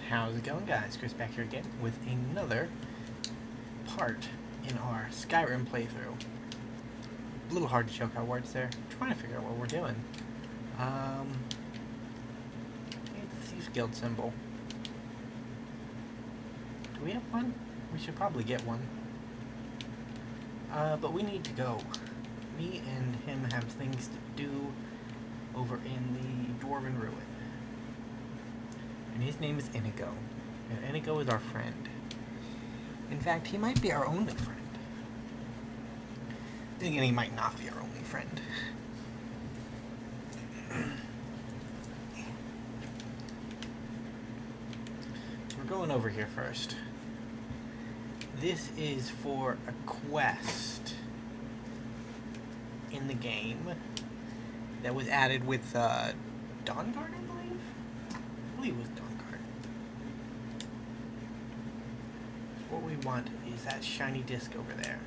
How's it going, guys? Chris back here again with another part in our Skyrim playthrough. A little hard to choke out words there. I'm trying to figure out what we're doing. It's Thieves Guild symbol. Do we have one? We should probably get one. But we need to go. Me and him have things to do over in the Dwarven Ruin. And his name is Inigo. And Inigo is our friend. In fact, he might be our only friend. Then again, he might not be our only friend. We're going over here first. This is for a quest in the game that was added with Dawnguard, I believe? I believe it was Dawnguard. What we want is that shiny disc over there.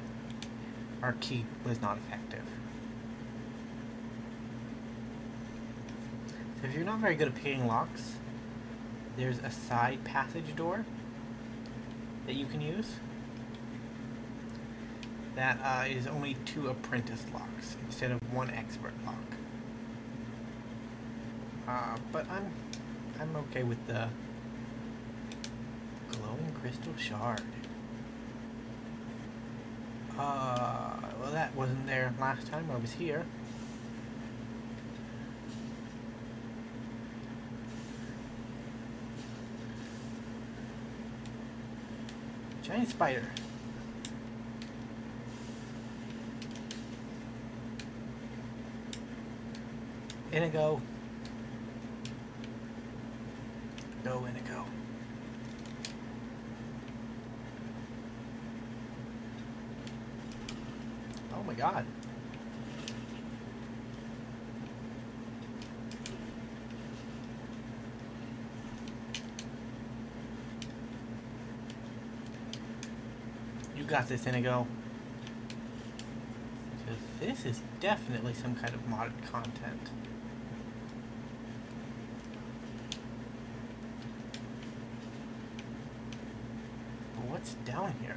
Our key was not effective. So if you're not very good at picking locks, there's a side passage door that you can use. That is only 2 apprentice locks instead of 1 expert lock. But I'm okay with the glowing crystal shard. Well, that wasn't there last time I was here. Giant spider. Inigo. Go, Inigo. Oh my god. You got this, Inigo. So this is definitely some kind of modded content. What's down here?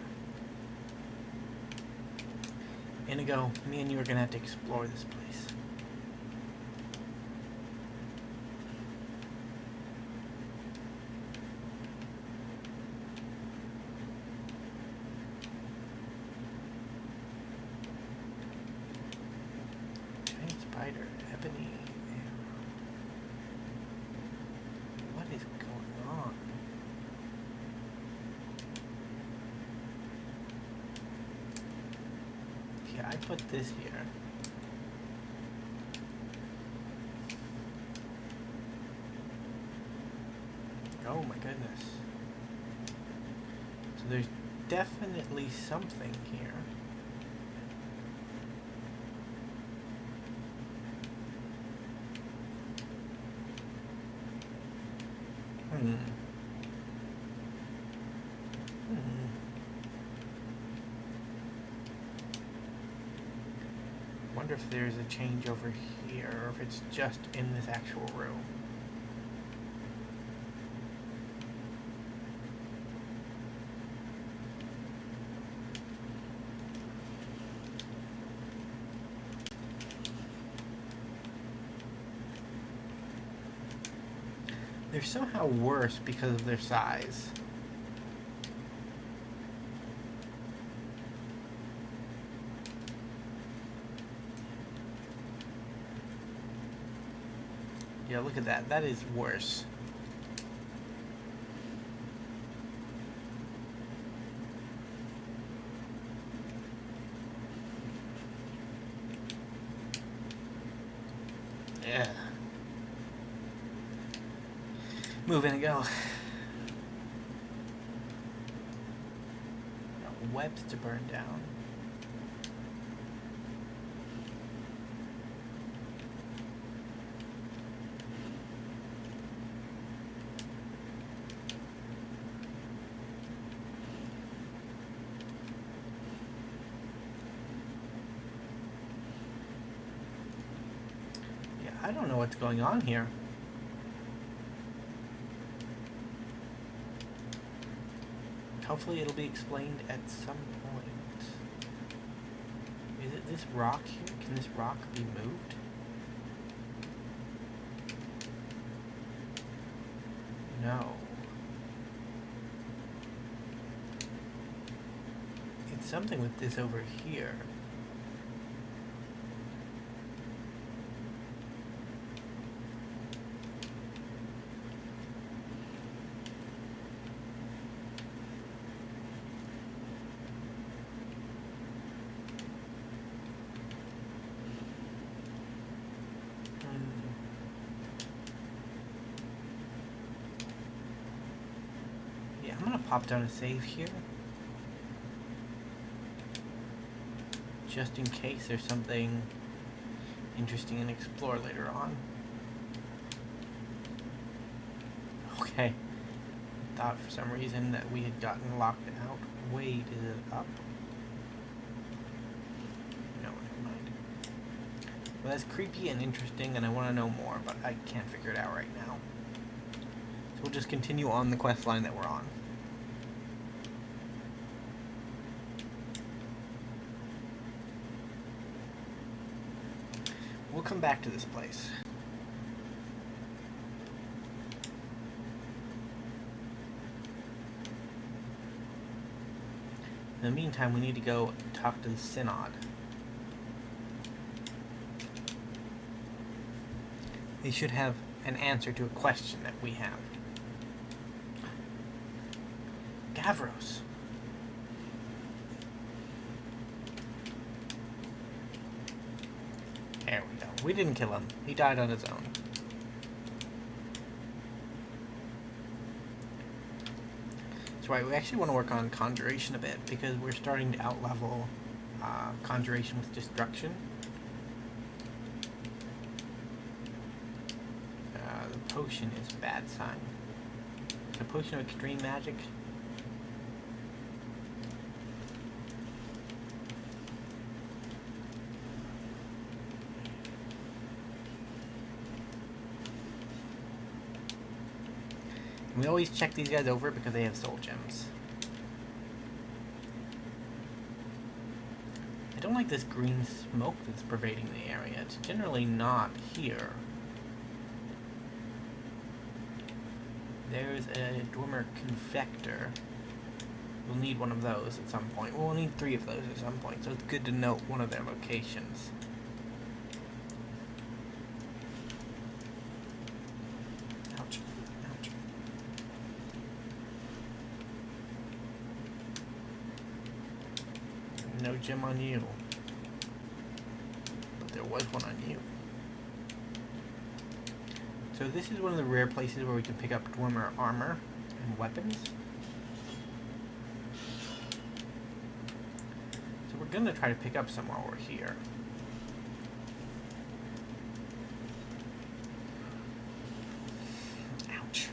Inigo, me and you are gonna have to explore this place. Giant spider, ebony arrow. What is going on? Yeah, I put this here. Oh my goodness. So there's definitely something here. Wonder if there's a change over here, or if it's just in this actual room. They're somehow worse because of their size. Yeah, look at that. That is worse. Yeah. Move in and go. Got webs to burn down. I don't know what's going on here. Hopefully it'll be explained at some point. Is it this rock here? Can this rock be moved? No. It's something with this over here. Yeah, I'm gonna pop down a save here. Just in case there's something interesting and explore later on. Okay. Thought for some reason that we had gotten locked out. Wait, is it up? No, never mind. Well, that's creepy and interesting, and I want to know more, but I can't figure it out right now. So we'll just continue on the quest line that we're on. We'll come back to this place. In the meantime, we need to go talk to the Synod. They should have an answer to a question that we have. Gavros. There we go. We didn't kill him. He died on his own. That's right, we actually want to work on Conjuration a bit, because we're starting to outlevel Conjuration with Destruction. The potion is bad sign. The potion of Extreme Magic. We always check these guys over because they have soul gems. I don't like this green smoke that's pervading the area. It's generally not here. There's a Dwemer Confector. We'll need one of those at some point. Well, we'll need 3 of those at some point, so it's good to note one of their locations. Ouch. Ouch. No gem on you. But there was one on you. So this is one of the rare places where we can pick up Dwemer armor and weapons. So we're going to try to pick up some while we're here. Ouch.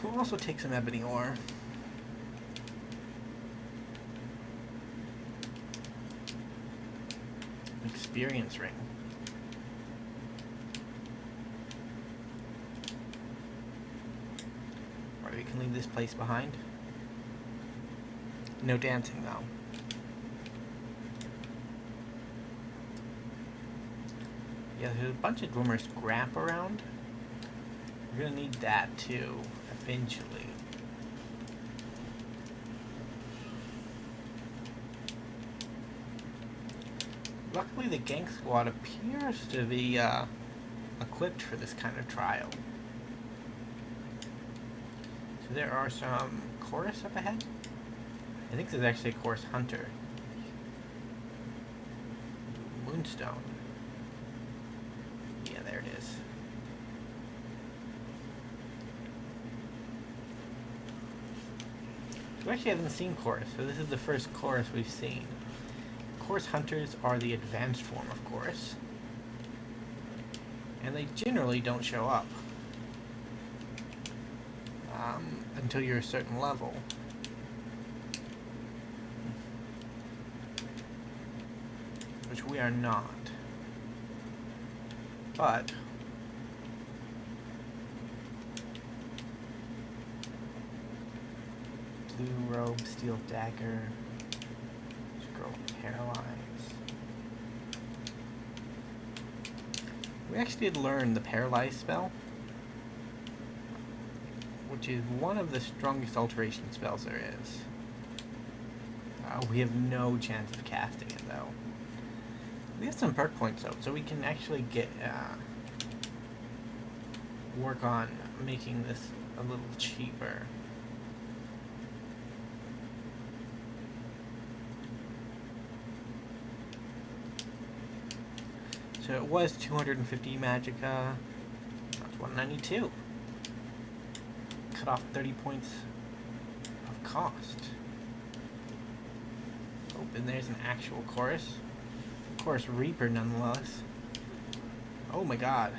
We'll also take some ebony ore. Experience ring. Or we can leave this place behind. No dancing though. Yeah, there's a bunch of Dwemer scrap around. We're gonna need that too, eventually. Luckily, the gang squad appears to be equipped for this kind of trial. So there are some chorus up ahead. I think there's actually a chorus hunter. Moonstone. Yeah, there it is. So we actually haven't seen chorus, so this is the first chorus we've seen. Chorus hunters are the advanced form of chorus, and they generally don't show up until you're a certain level. Which we are not. But Blue robe, steel dagger. Scroll paralyze. We actually did learn the paralyze spell, which is one of the strongest alteration spells there is. We have no chance of casting it though. We have some perk points though, so we can actually get work on making this a little cheaper. So it was 250 magicka. That's 192. Cut off 30 points of cost. Oh, and there's an actual chorus. Chorus Reaper nonetheless. Oh my god.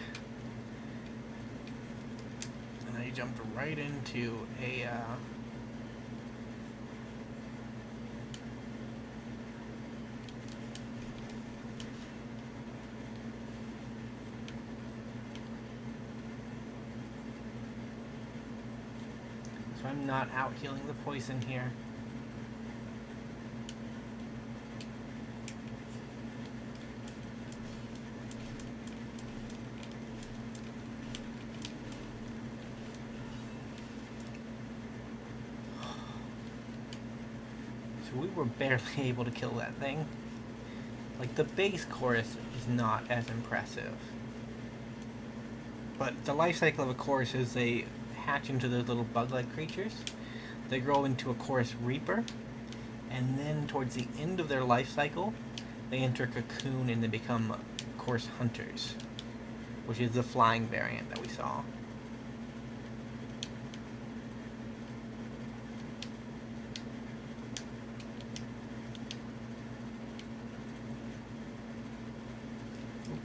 And I jumped right into a so I'm not out healing the poison here. So we were barely able to kill that thing. Like, the base chorus is not as impressive. But the life cycle of a chorus is they hatch into those little bug-like creatures. They grow into a chorus reaper. And then towards the end of their life cycle, they enter cocoon and they become chorus hunters. Which is the flying variant that we saw.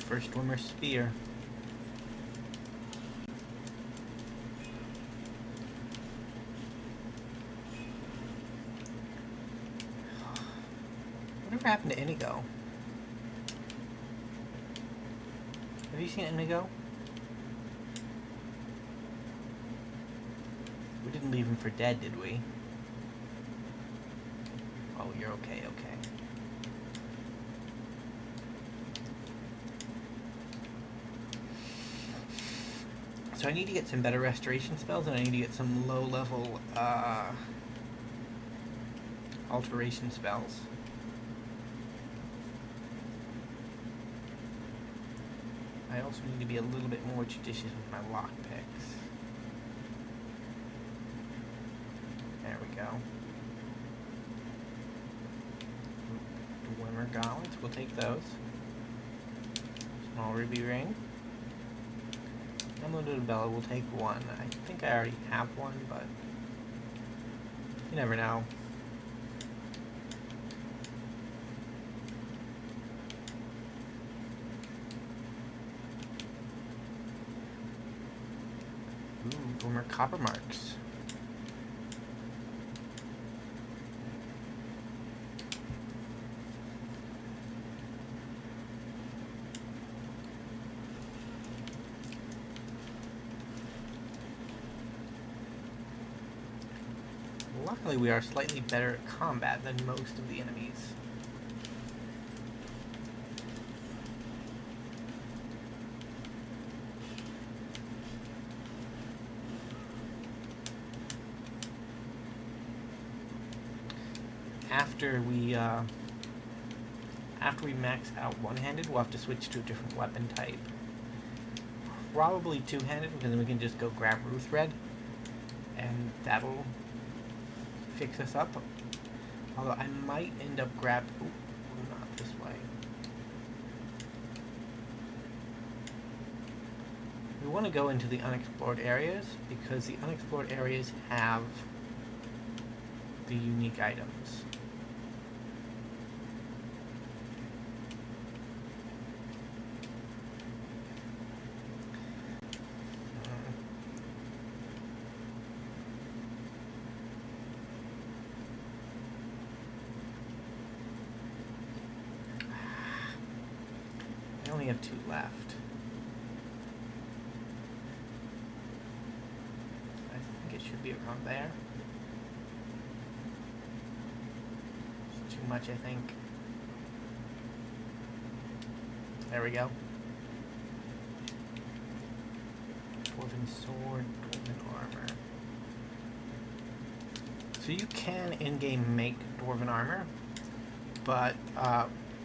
First swimmer spear. Whatever happened to Inigo? Have you seen Inigo? We didn't leave him for dead, did we? Oh, you're okay, okay. So I need to get some better restoration spells, and I need to get some low-level alteration spells. I also need to be a little bit more judicious with my lockpicks. There we go. Dwemer gauntlets, we'll take those. Small ruby ring. Unlimited Bella, we'll take one. I think I already have one, but you never know. Ooh, Boomer Copper Marks. Luckily, we are slightly better at combat than most of the enemies. After we max out one-handed, we'll have to switch to a different weapon type. Probably two-handed, because then we can just go grab Ruth Red, and that'll fix us up. Although I might end up not this way. We want to go into the unexplored areas because the unexplored areas have the unique items. I only have 2 left. I think it should be around there. too much, I think. There we go. Dwarven sword, dwarven armor. So you can in-game make dwarven armor, but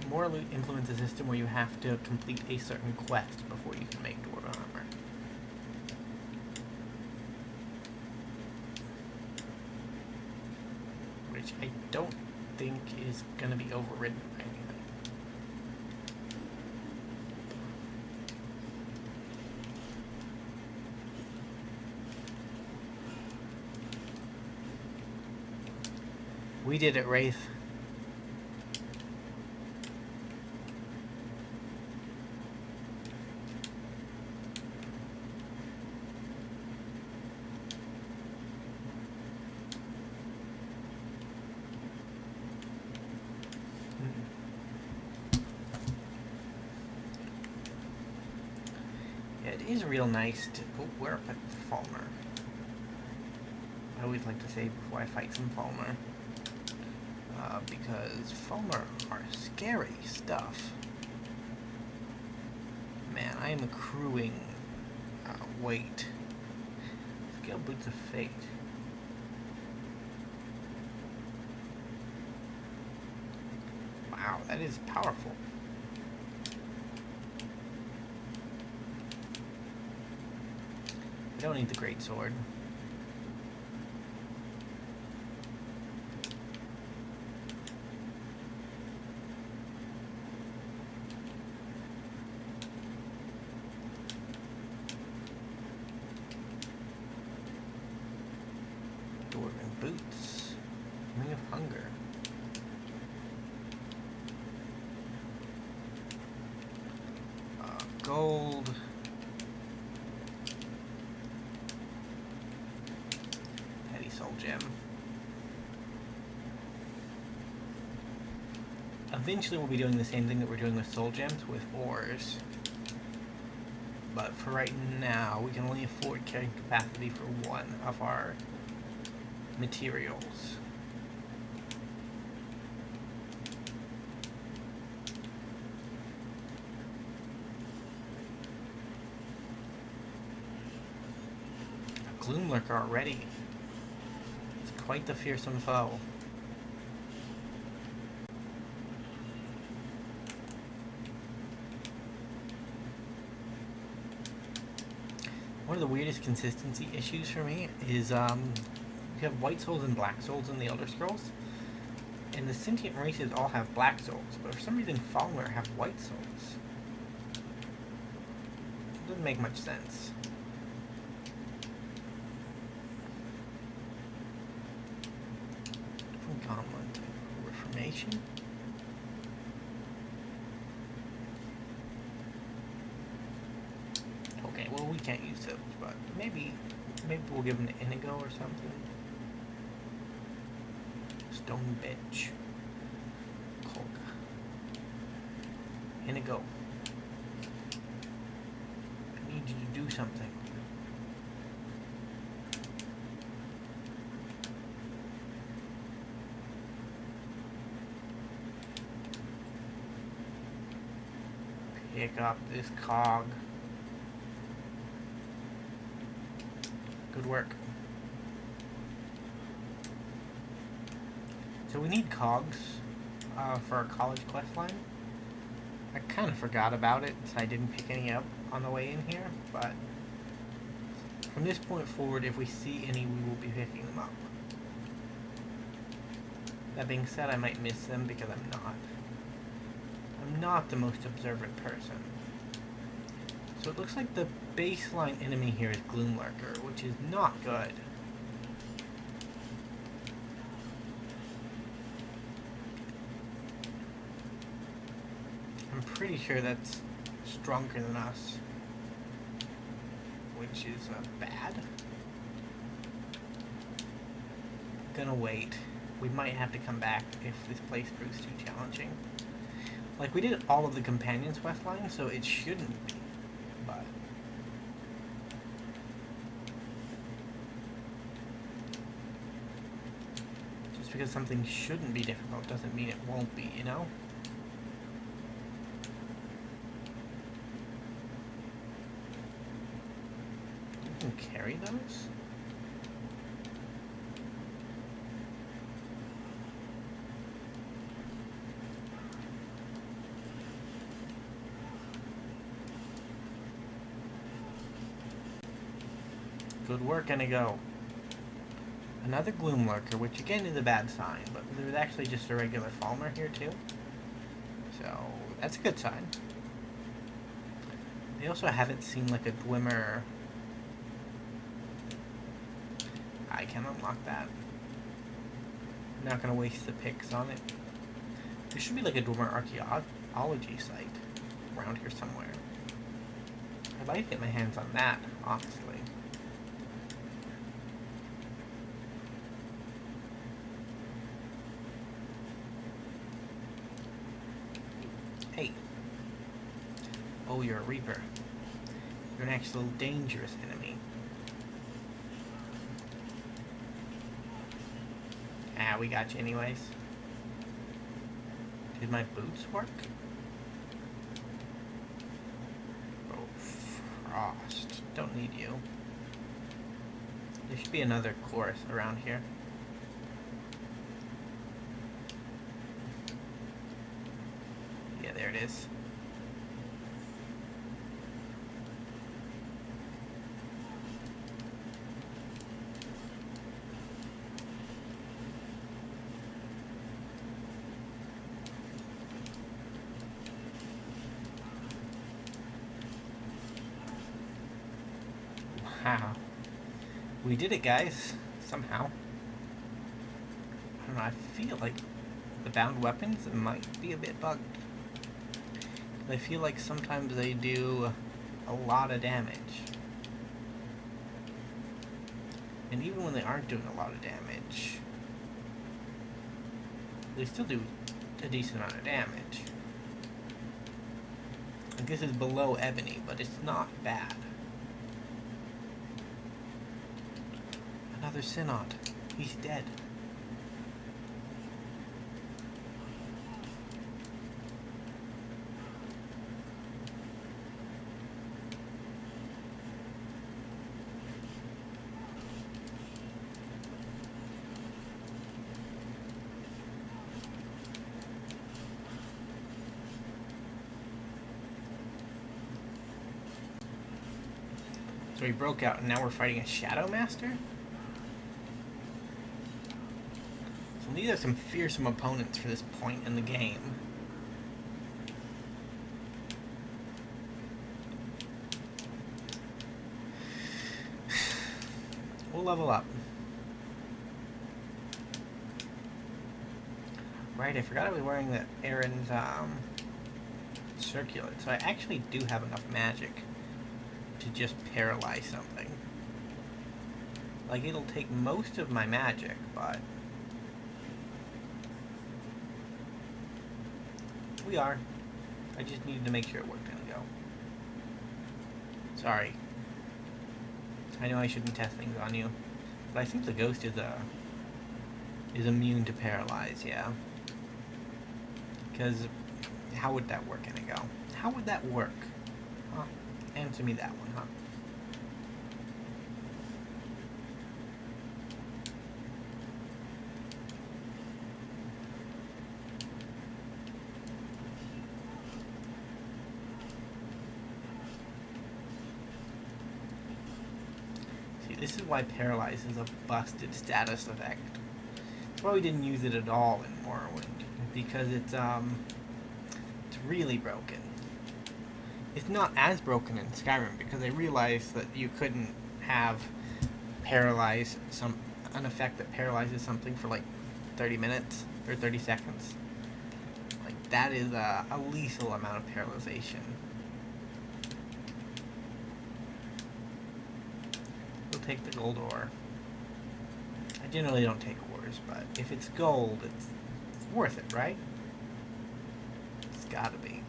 Morley implements a system where you have to complete a certain quest before you can make dwarven armor. Which I don't think is going to be overridden by anything. We did it, Wraith. Yeah, it is real nice to... Oh, we're up at Falmer. I always like to say before I fight some Falmer. Because Falmer are scary stuff. Man, I am accruing weight. Scale Boots of Fate. Wow, that is powerful. I don't need the great sword. Dwarven boots. Ring of Hunger. Gold. Heady Soul Gem. Eventually we'll be doing the same thing that we're doing with Soul Gems with ores. But for right now, we can only afford carrying capacity for one of our materials. A Gloomlurker already. It's quite the fearsome foe. One of the weirdest consistency issues for me is you have white souls and black souls in the Elder Scrolls, and the sentient races all have black souls, but for some reason Falmer have white souls. It doesn't make much sense. From Gauntlet, Reformation. Okay, well we can't use those, but maybe we'll give them to Inigo or something. Stone Bench. Kolga. Inigo. I need you to do something. Pick up this cog. Good work. So we need cogs for our college quest line. I kind of forgot about it, so I didn't pick any up on the way in here, but from this point forward, if we see any, we will be picking them up. That being said, I might miss them because I'm not the most observant person. So it looks like the baseline enemy here is Gloomlurker, which is not good. I'm pretty sure that's stronger than us, which is bad. Gonna wait. We might have to come back if this place proves too challenging. Like, we did all of the Companions quest line, so it shouldn't be, but... because something shouldn't be difficult doesn't mean it won't be, you know? You can carry those? Good work, Inigo. Another Gloom Lurker, which again is a bad sign, but there's actually just a regular Falmer here too. So, that's a good sign. I also haven't seen like a Dwemer. I can unlock that. I'm not gonna waste the picks on it. There should be like a Dwemer archaeology site around here somewhere. I'd like to get my hands on that, honestly. Hey. Oh, you're a Reaper. You're an actual dangerous enemy. Ah, we got you anyways. Did my boots work? Oh, Frost. Don't need you. There should be another chorus around here. Yeah, there it is. Wow. We did it, guys. Somehow. I don't know, I feel like the bound weapons might be a bit bugged. I feel like sometimes they do a lot of damage. And even when they aren't doing a lot of damage, they still do a decent amount of damage. Like this is below Ebony, but it's not bad. Another Synod. He's dead. So he broke out, and now we're fighting a Shadow Master? So these are some fearsome opponents for this point in the game. We'll level up. Right, I forgot I was wearing the Aaron's circulet, so I actually do have enough magic to just paralyze something. Like, it'll take most of my magic, but we are. I just needed to make sure it worked. Go. Sorry. I know I shouldn't test things on you, but I think the ghost is immune to paralyze. Yeah. Because how would that work, Inigo? How would that work? Huh? Answer me that one, huh? See, this is why Paralyze is a busted status effect. That's why we didn't use it at all in Morrowind. Because it's really broken. It's not as broken in Skyrim because I realized that you couldn't have paralyze an effect that paralyzes something for like 30 minutes or 30 seconds. Like that is a lethal amount of paralyzation. We'll take the gold ore. I generally don't take ores, but if it's gold, it's worth it, right? It's gotta be.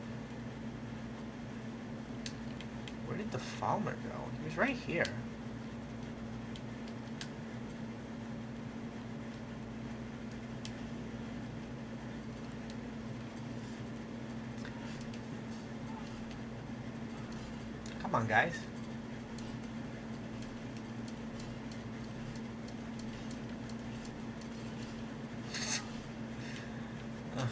Where did the Falmer go? He was right here. Come on, guys. Ugh.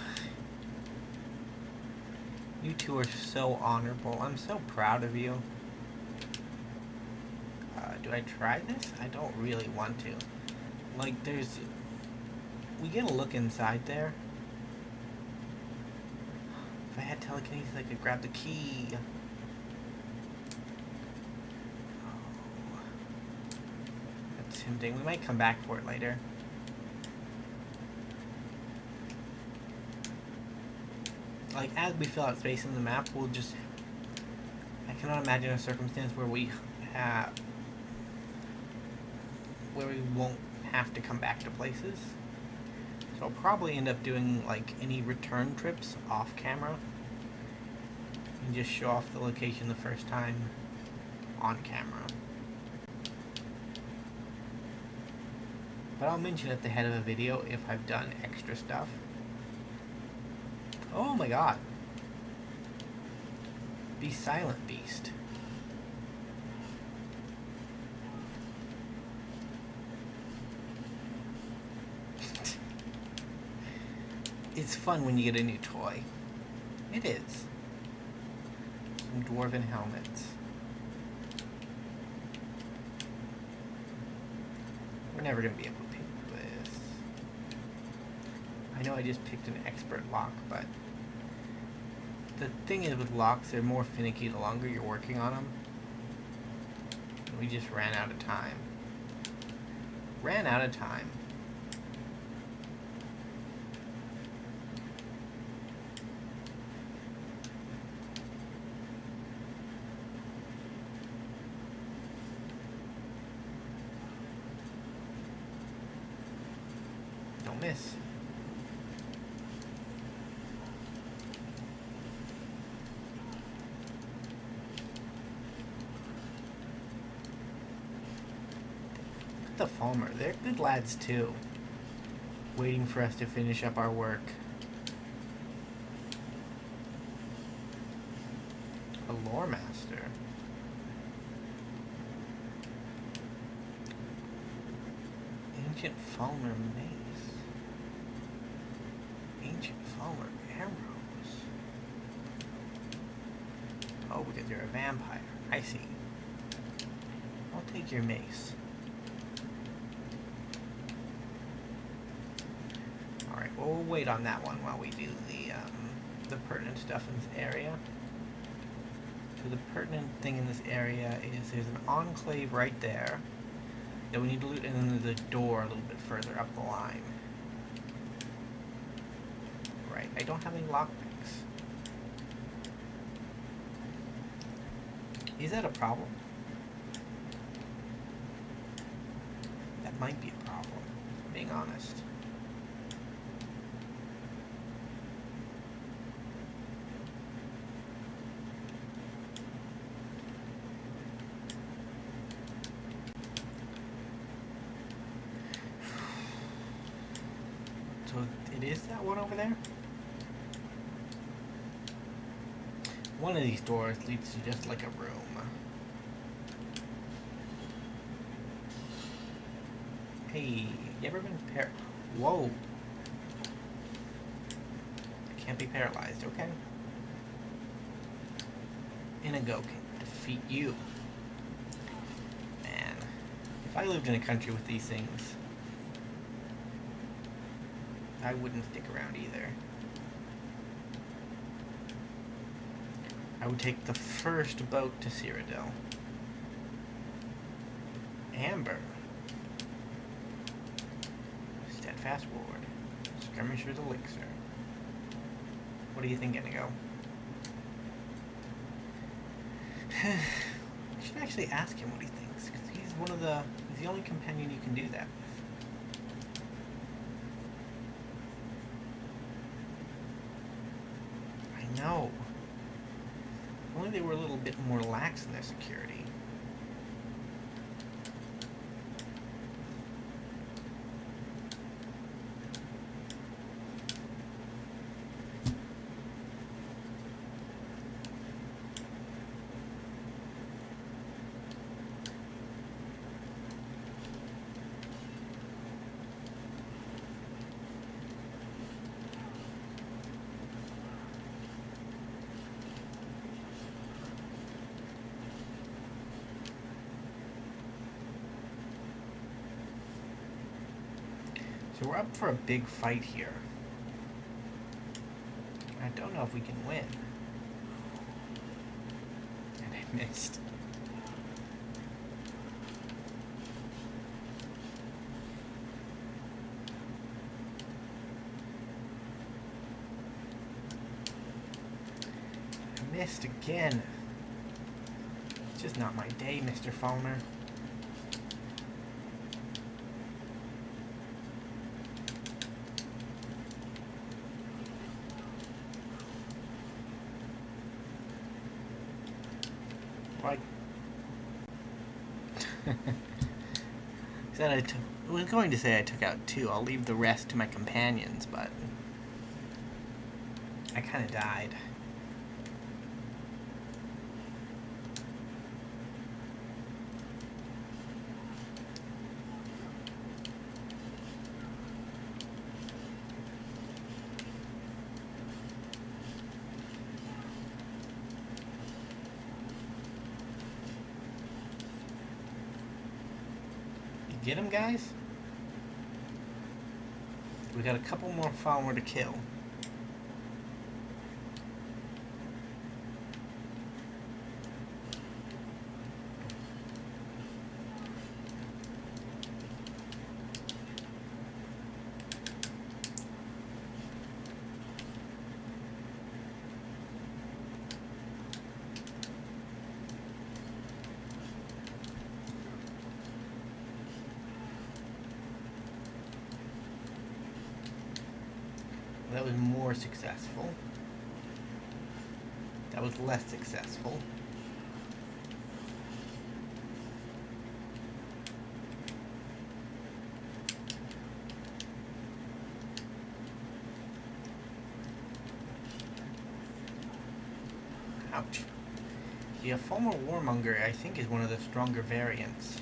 You two are so honorable. I'm so proud of you. Do I try this? I don't really want to. Like, we get a look inside there. If I had telekinesis, I could grab the key. Oh. That's tempting. We might come back for it later. Like, as we fill out space in the map, we'll just... I cannot imagine a circumstance where we won't have to come back to places. So I'll probably end up doing, like, any return trips off camera. And just show off the location the first time on camera. But I'll mention at the head of a video if I've done extra stuff. Oh my god. Be silent, beast. It's fun when you get a new toy. It is. Some dwarven helmets. We're never going to be able to pick this. I know I just picked an expert lock, but the thing is with locks, they're more finicky the longer you're working on them. We just ran out of time. Ran out of time. Don't miss. The Falmer, they're good lads too. Waiting for us to finish up our work. A lore master. Ancient Falmer mace. Ancient Falmer arrows. Oh, because you're a vampire. I see. I'll take your mace. Alright, well, we'll wait on that one while we do the pertinent stuff in this area. So the pertinent thing in this area is there's an enclave right there that we need to loot, and then there's a door a little bit further up the line. Right, I don't have any lockpicks. Is that a problem? That might be a problem, if I'm being honest. So it is that one over there? One of these doors leads to just like a room. Hey, you ever been Whoa. Can't be paralyzed, okay? Inigo can defeat you. Man, if I lived in a country with these things, I wouldn't stick around either. I would take the first boat to Cyrodiil. Amber. Steadfast Ward. Skirmisher's Elixir. What do you think, Inigo? I should actually ask him what he thinks, because he's the only companion you can do that with. I know. If only they were a little bit more lax in their security. So we're up for a big fight here. I don't know if we can win. And I missed. I missed again. It's just not my day, Mr. Fallner. I was going to say I took out 2. I'll leave the rest to my companions, but I kind of died. Get him, guys? We got a couple more follower to kill. That was more successful. That was less successful. Ouch. Yeah, former Warmonger, I think, is one of the stronger variants.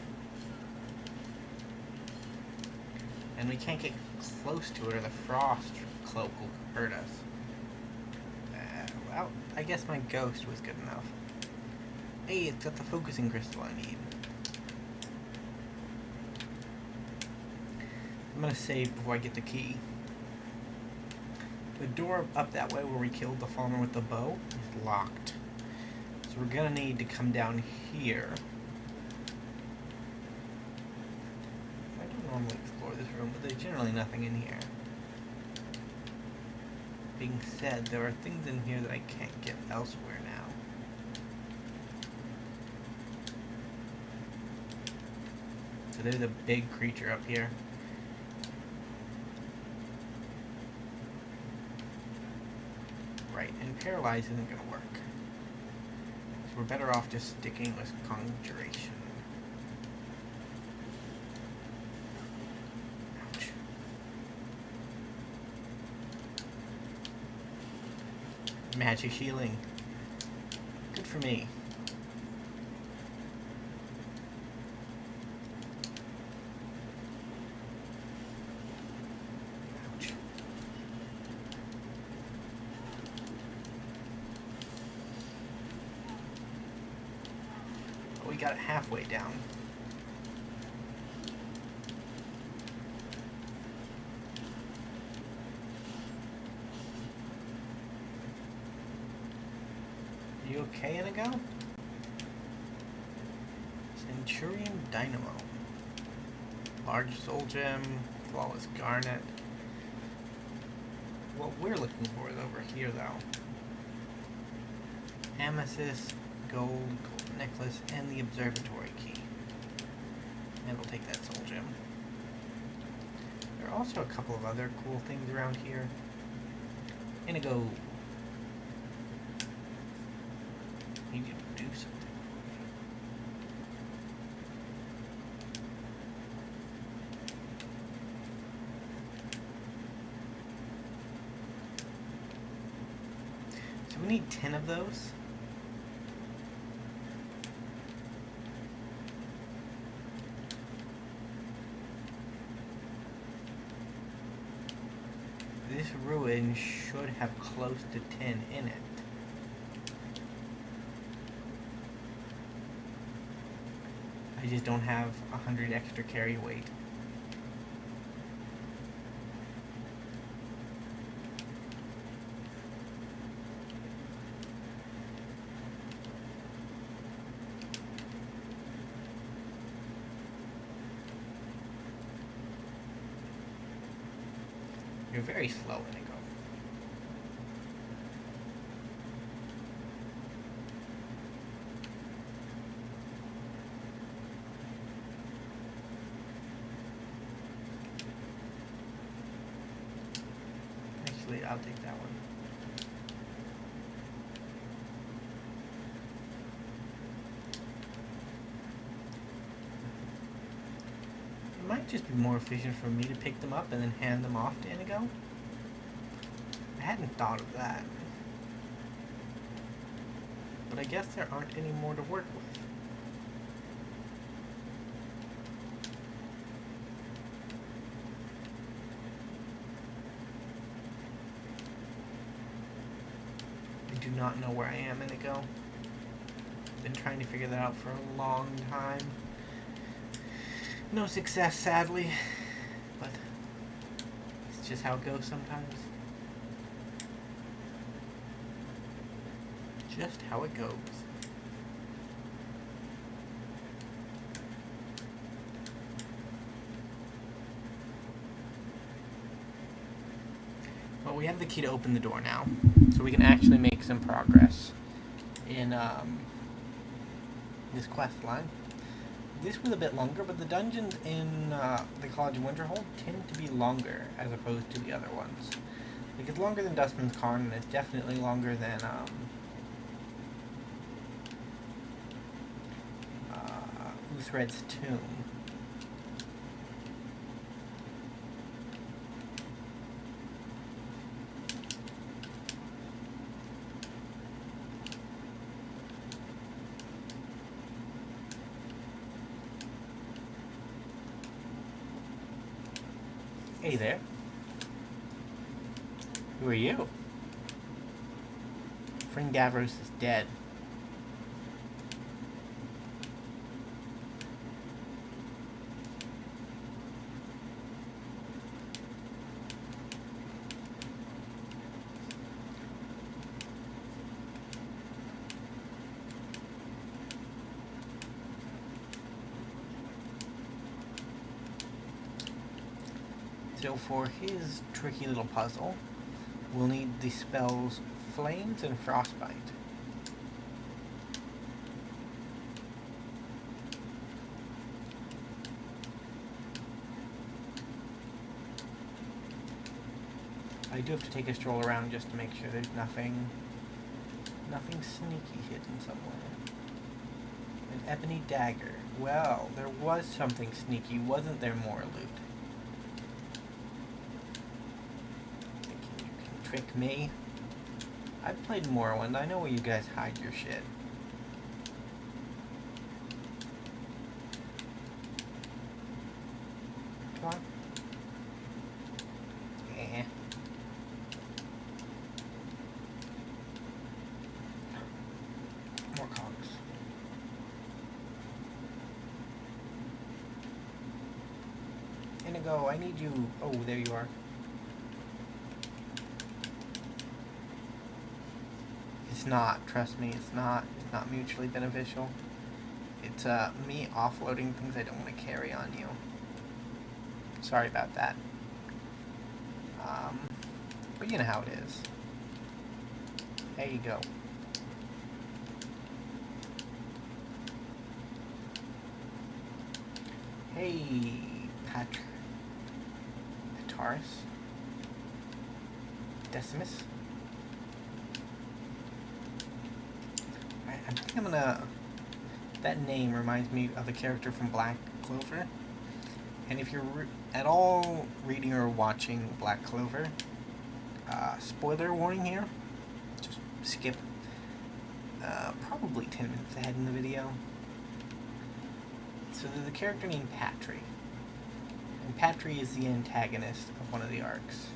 And we can't get close to it or the frost cloak will hurt us. Well, I guess my ghost was good enough. Hey, it's got the focusing crystal I need. I'm gonna save before I get the key. The door up that way where we killed the farmer with the bow is locked. So we're gonna need to come down here. I don't normally explore this room, but there's generally nothing in here. Being said, there are things in here that I can't get elsewhere now. So there's a big creature up here. Right, and paralyze isn't going to work. So we're better off just sticking with conjuration. Ouch. Magic healing. Good for me. Ouch. Oh, we got it halfway down. You okay, Inigo? Centurion Dynamo. Large Soul Gem, Flawless Garnet. What we're looking for is over here, though. Amethyst, gold necklace, and the observatory key. And we'll take that Soul Gem. There are also a couple of other cool things around here. Inigo. Need you to do something. So we need 10 of those. This ruin should have close to 10 in it. I just don't have 100 extra carry weight. You're very slow, Inigo. Actually, I'll take that one. It might just be more efficient for me to pick them up and then hand them off to Inigo. I hadn't thought of that. But I guess there aren't any more to work with. I do not know where I am, Inigo. I've been trying to figure that out for a long time. No success, sadly. But it's just how it goes sometimes. Just how it goes. Well, we have the key to open the door now, so we can actually make some progress in this quest line. This was a bit longer, but the dungeons in the College of Winterhold tend to be longer as opposed to the other ones. Like, it's longer than Dustman's Cairn, and it's definitely longer than Uthred's Tomb. Hey there. Who are you? Friend Gavros is dead. So for his tricky little puzzle, we'll need the spells Flames and Frostbite. I do have to take a stroll around just to make sure there's nothing sneaky hidden somewhere. An ebony dagger. Well, there was something sneaky, wasn't there, more loot? Trick me. I've played Morrowind. I know where you guys hide your shit. Come on. Eh. More cogs. Inigo, I need you. Oh, there you are. It's not, trust me, it's not mutually beneficial. It's me offloading things I don't want to carry on you. Sorry about that. But you know how it is. There you go. Hey, Petaris. Decimus. I think I'm gonna... That name reminds me of a character from Black Clover. And if you're at all reading or watching Black Clover, spoiler warning here, just skip probably 10 minutes ahead in the video. So there's a character named Patry. And Patry is the antagonist of one of the arcs.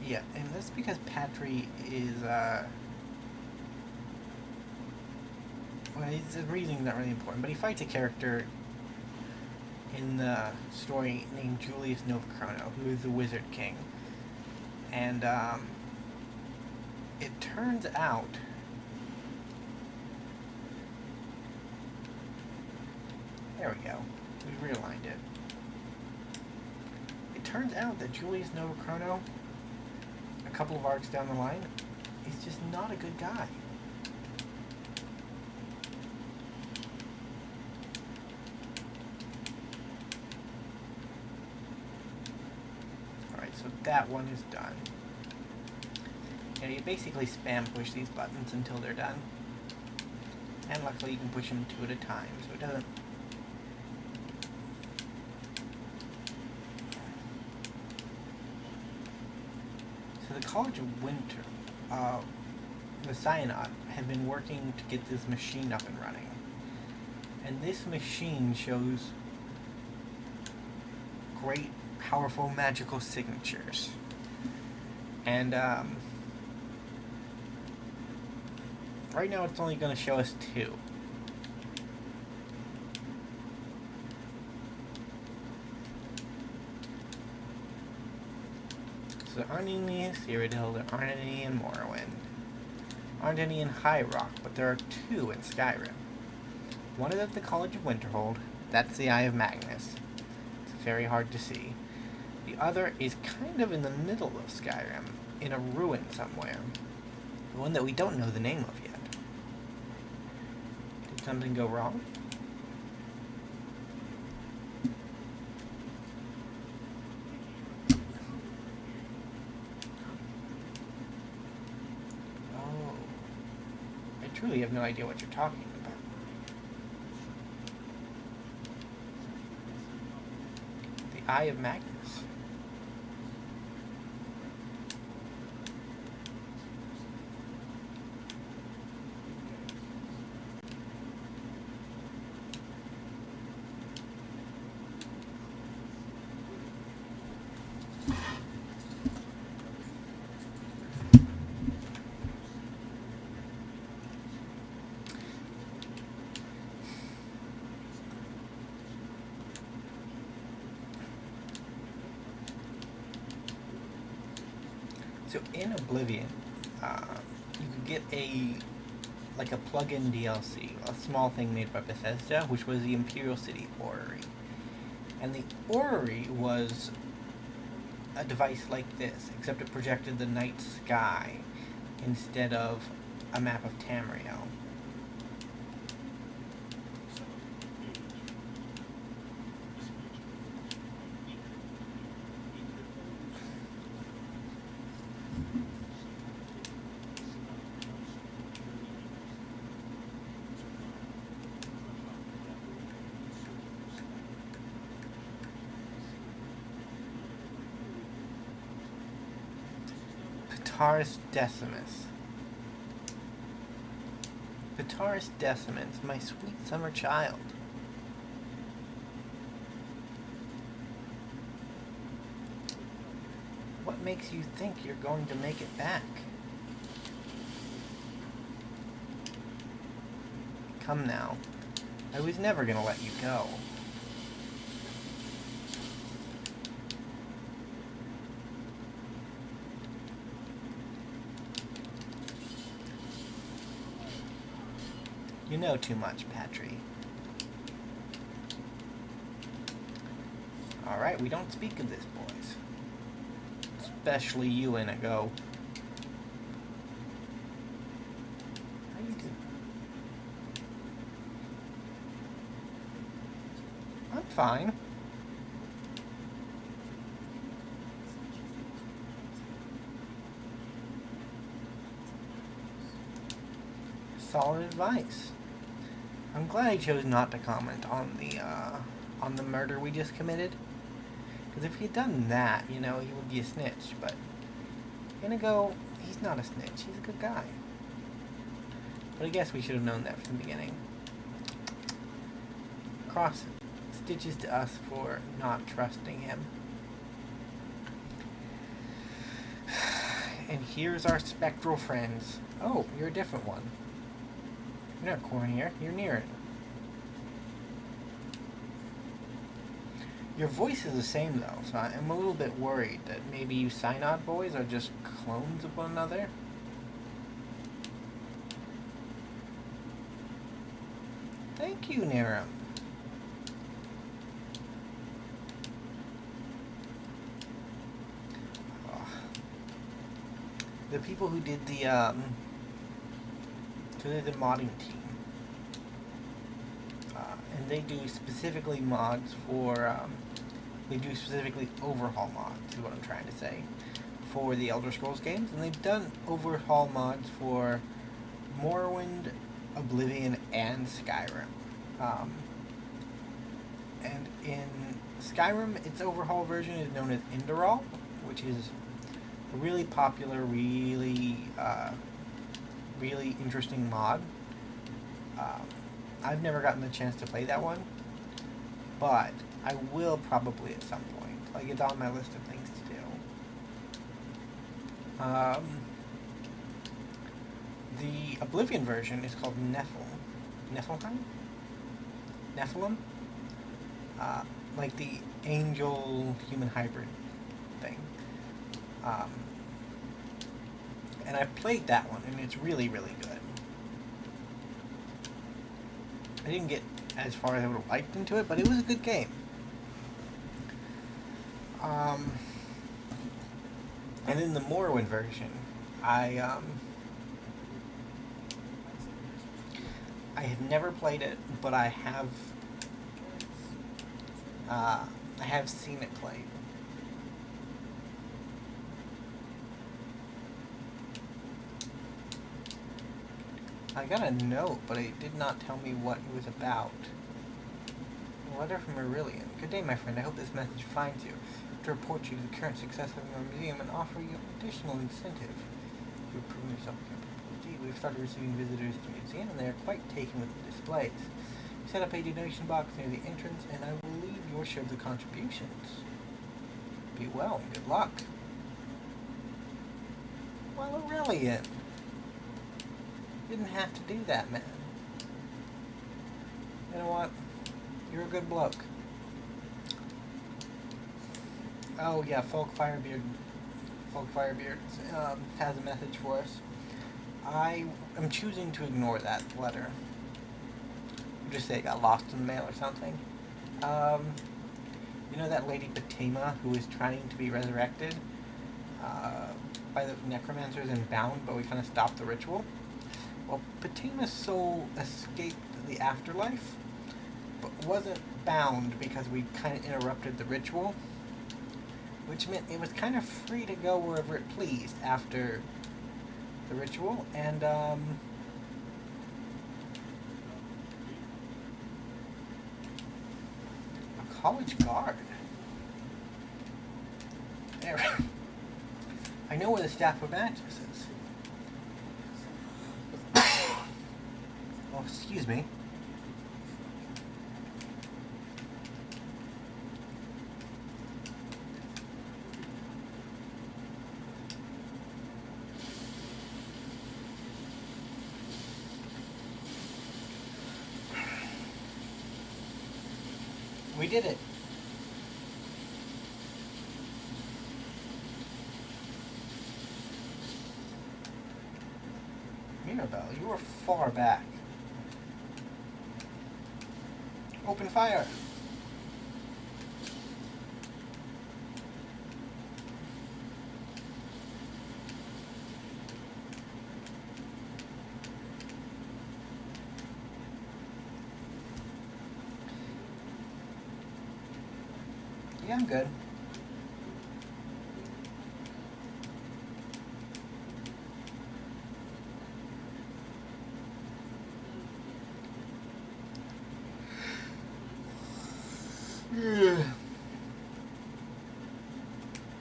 Yeah, and that's because Patry is, well, his reasoning's not really important, but he fights a character in the story named Julius Novachrono, who is the Wizard King. And, it turns out there we go. We realigned it. It turns out that Julius Novachrono, a couple of arcs down the line, is just not a good guy. Alright, so that one is done. You basically spam push these buttons until they're done. And luckily you can push them 2 at a time, so it doesn't... So the College of Winter, the Cyanod, have been working to get this machine up and running. And this machine shows great, powerful, magical signatures. And, right now it's only going to show us 2. So there aren't any in Cyrodiil, there aren't any in Morrowind. Aren't any in High Rock, but there are 2 in Skyrim. One is at the College of Winterhold, that's the Eye of Magnus. It's very hard to see. The other is kind of in the middle of Skyrim, in a ruin somewhere. The one that we don't know the name of yet. Did something go wrong? Oh. I truly have no idea what you're talking about. The Eye of Magnus. So in Oblivion, you could get a plug-in DLC, a small thing made by Bethesda, which was the Imperial City Orrery. And the Orrery was a device like this, except it projected the night sky instead of a map of Tamriel. Petaris Decimus. Petaris Decimus, my sweet summer child. What makes you think you're going to make it back? Come now. I was never gonna let you go. You know too much, Patry. Alright, we don't speak of this, boys. Especially you, Inigo. How you doing? I'm fine. Solid advice. I'm glad he chose not to comment on the murder we just committed. Because if he had done that, you know, he would be a snitch. But Inigo, he's not a snitch. He's a good guy. But I guess we should have known that from the beginning. Cross stitches to us for not trusting him. And here's our spectral friends. Oh, you're a different one. You're not Cornier, you're near it. Your voice is the same though, so I'm a little bit worried that maybe you Synod boys are just clones of one another. Thank you, Niram. the people who did the modding team, and they do specifically mods for they do specifically overhaul mods. Is what I'm trying to say, for the Elder Scrolls games, and they've done overhaul mods for Morrowind, Oblivion, and Skyrim. And in Skyrim, its overhaul version is known as Indorol, which is a really popular, really interesting mod. I've never gotten the chance to play that one, but I will probably at some point. Like, it's on my list of things to do. The Oblivion version is called Nephilim? Like the angel-human hybrid thing. And I've played that one, and it's really, really good. I didn't get as far as I would have liked into it, but it was a good game. And in the Morrowind version, I have never played it, but I have seen it played. I got a note, but it did not tell me what it was about. A letter from Aurelian. Good day, my friend. I hope this message finds you. To report you to the current success of our museum and offer you additional incentive to improve yourself. Indeed, we've started receiving visitors to the museum, and they are quite taken with the displays. We set up a donation box near the entrance, and I will leave your share of the contributions. Be well, and good luck. Well, Aurelian. Didn't have to do that, man. You know what? You're a good bloke. Oh yeah, Folk Firebeard has a message for us. I am choosing to ignore that letter. Just say it got lost in the mail or something. You know that lady Fatima who is trying to be resurrected by the necromancers and bound, but we kind of stopped the ritual? Well, Fatima's soul escaped the afterlife, but wasn't bound because we kind of interrupted the ritual, which meant it was kind of free to go wherever it pleased after the ritual, and a college guard. There. I know where the Staff of Magus is. Oh, excuse me. We did it. Mirabelle, you were far back. Open fire. Yeah, I'm good.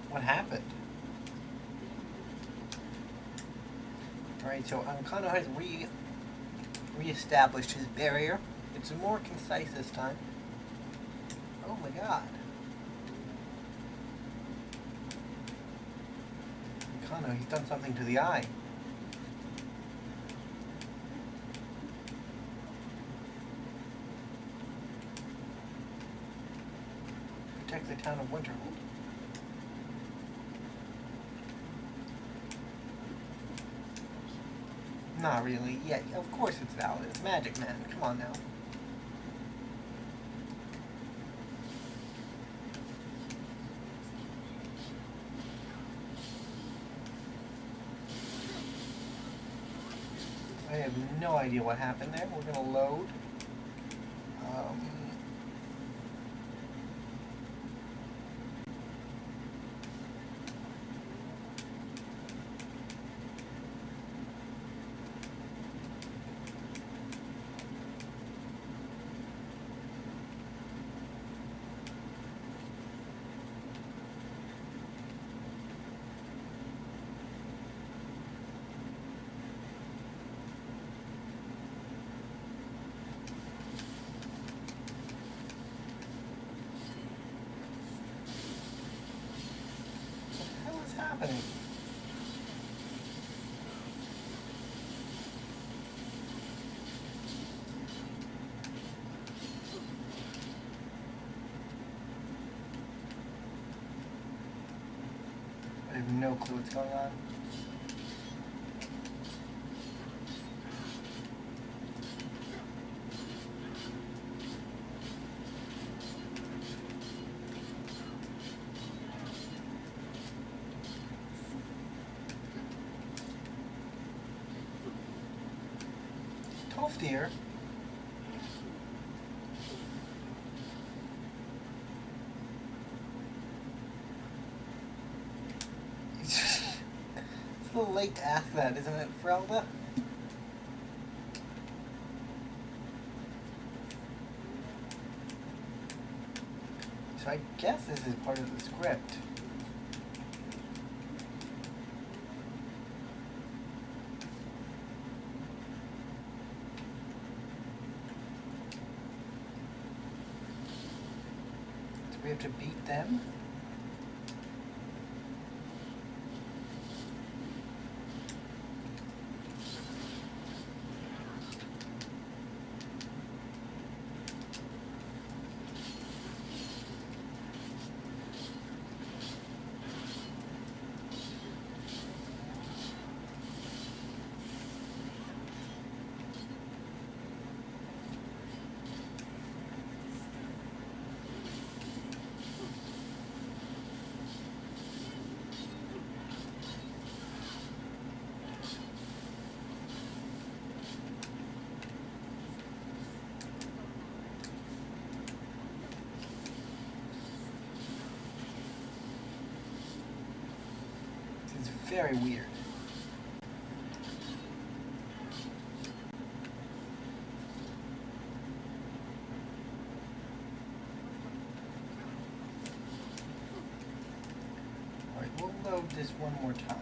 What happened? Alright, so Ancano has re-established his barrier. It's more concise this time. Oh my god. Ancano, he's done something to the eye. Protect the town of Winterhold. Not really. Yeah, of course it's valid. It's magic, man. Come on now. I have no idea what happened there. We're gonna load. What's happening? I have no clue what's going on. Deer. It's a little late to ask that, isn't it, Frelda? So I guess this is part of the script. We have to beat them. It's very weird. Alright, we'll load this one more time.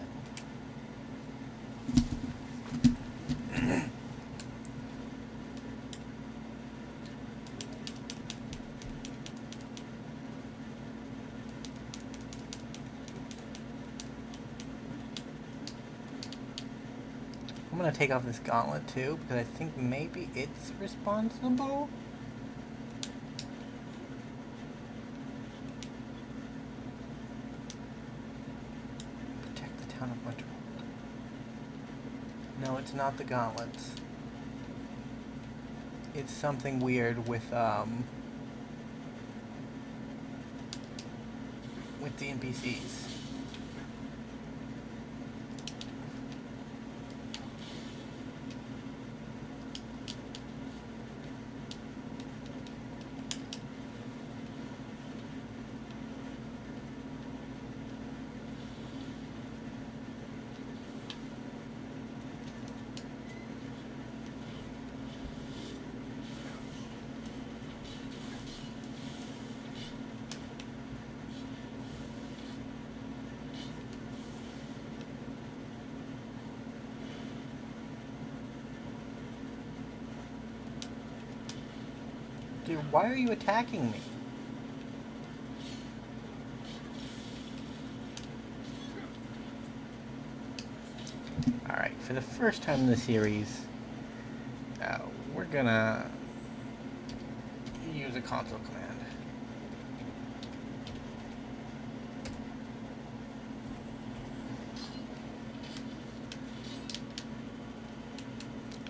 I'm gonna take off this gauntlet too, because I think maybe it's responsible. Protect the town of Winter. No, it's not the gauntlets. It's something weird with the NPCs. Dude, why are you attacking me? Alright, for the first time in the series, we're gonna use a console command.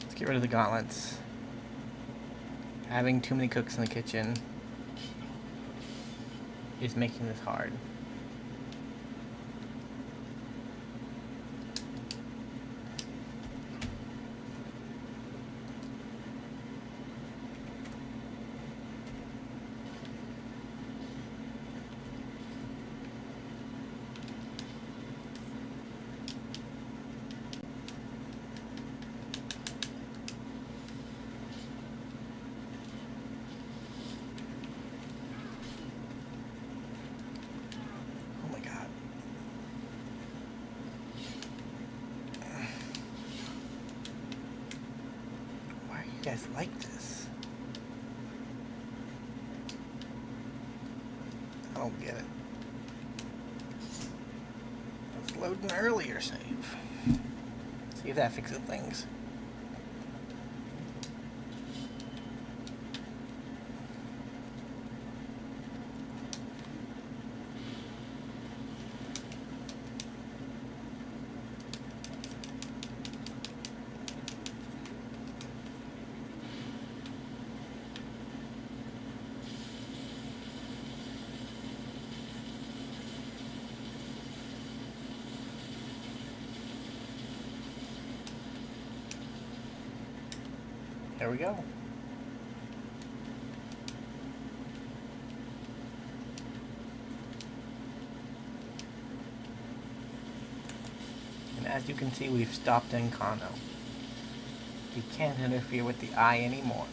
Let's get rid of the gauntlets. Having too many cooks in the kitchen is making this hard. You guys like this? I don't get it. Let's load an earlier save. See if that fixes things. There we go. And as you can see, we've stopped Encano. He can't interfere with the eye anymore.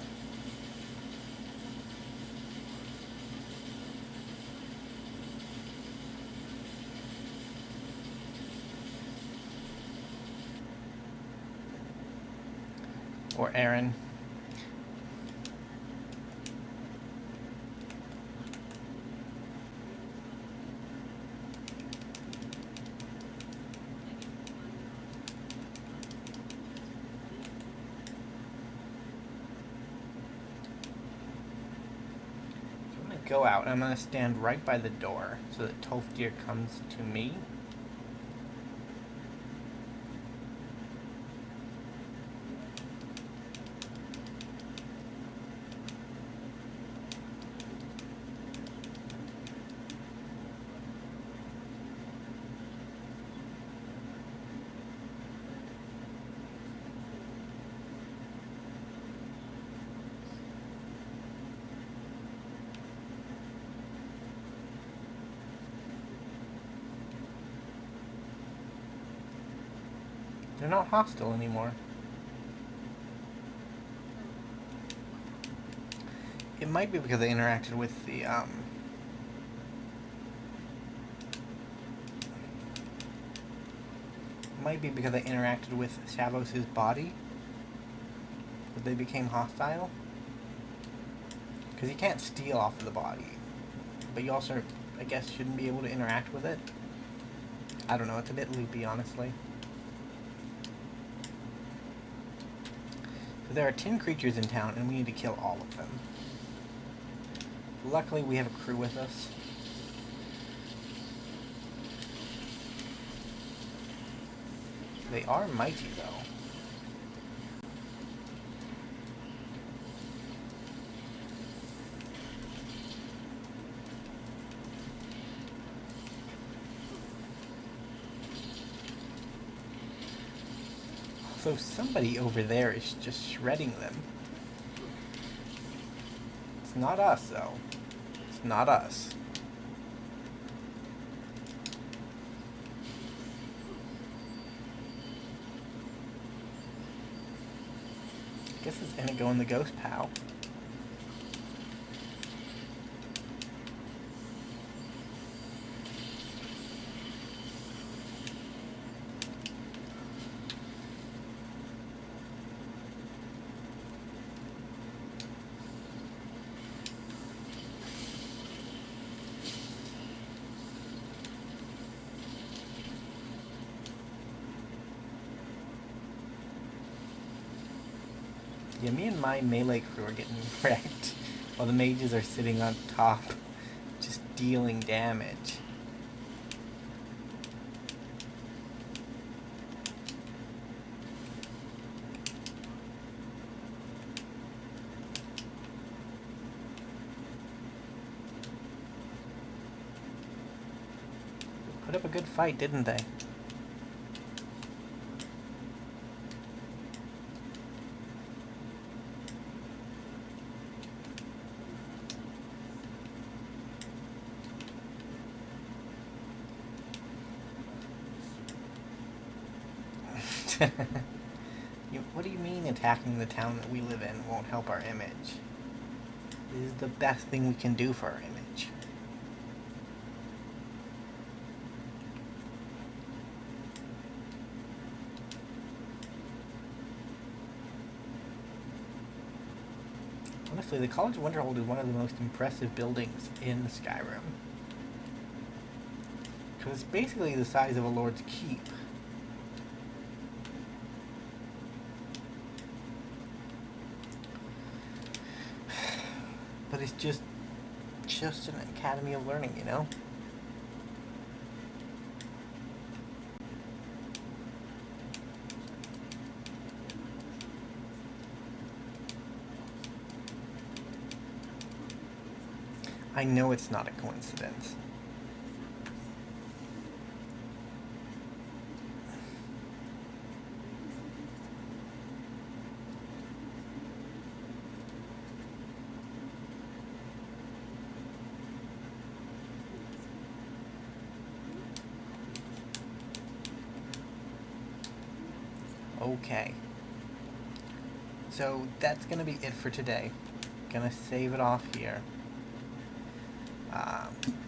Or Aaron. Go out, and I'm going to stand right by the door so that Tolfdir comes to me. They're not hostile anymore. It might be because I interacted with the, might be because I interacted with Shavos' body that they became hostile. Because you can't steal off of the body. But you also, I guess, shouldn't be able to interact with it. I don't know, it's a bit loopy, honestly. There are 10 creatures in town, and we need to kill all of them. Luckily, we have a crew with us. They are mighty, though. So somebody over there is just shredding them. It's not us, though. It's not us. I guess it's Inigo and the Ghost Pal. Yeah, me and my melee crew are getting wrecked while the mages are sitting on top, just dealing damage. They put up a good fight, didn't they? What do you mean attacking the town that we live in won't help our image? This is the best thing we can do for our image. Honestly, the College of Winterhold is one of the most impressive buildings in Skyrim. Because it's basically the size of a Lord's Keep. But it's just an academy of learning, you know? I know it's not a coincidence. Okay. So that's gonna be it for today. Gonna save it off here.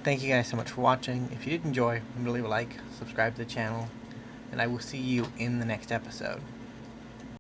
Thank you guys so much for watching. If you did enjoy, remember to leave a like, subscribe to the channel, and I will see you in the next episode.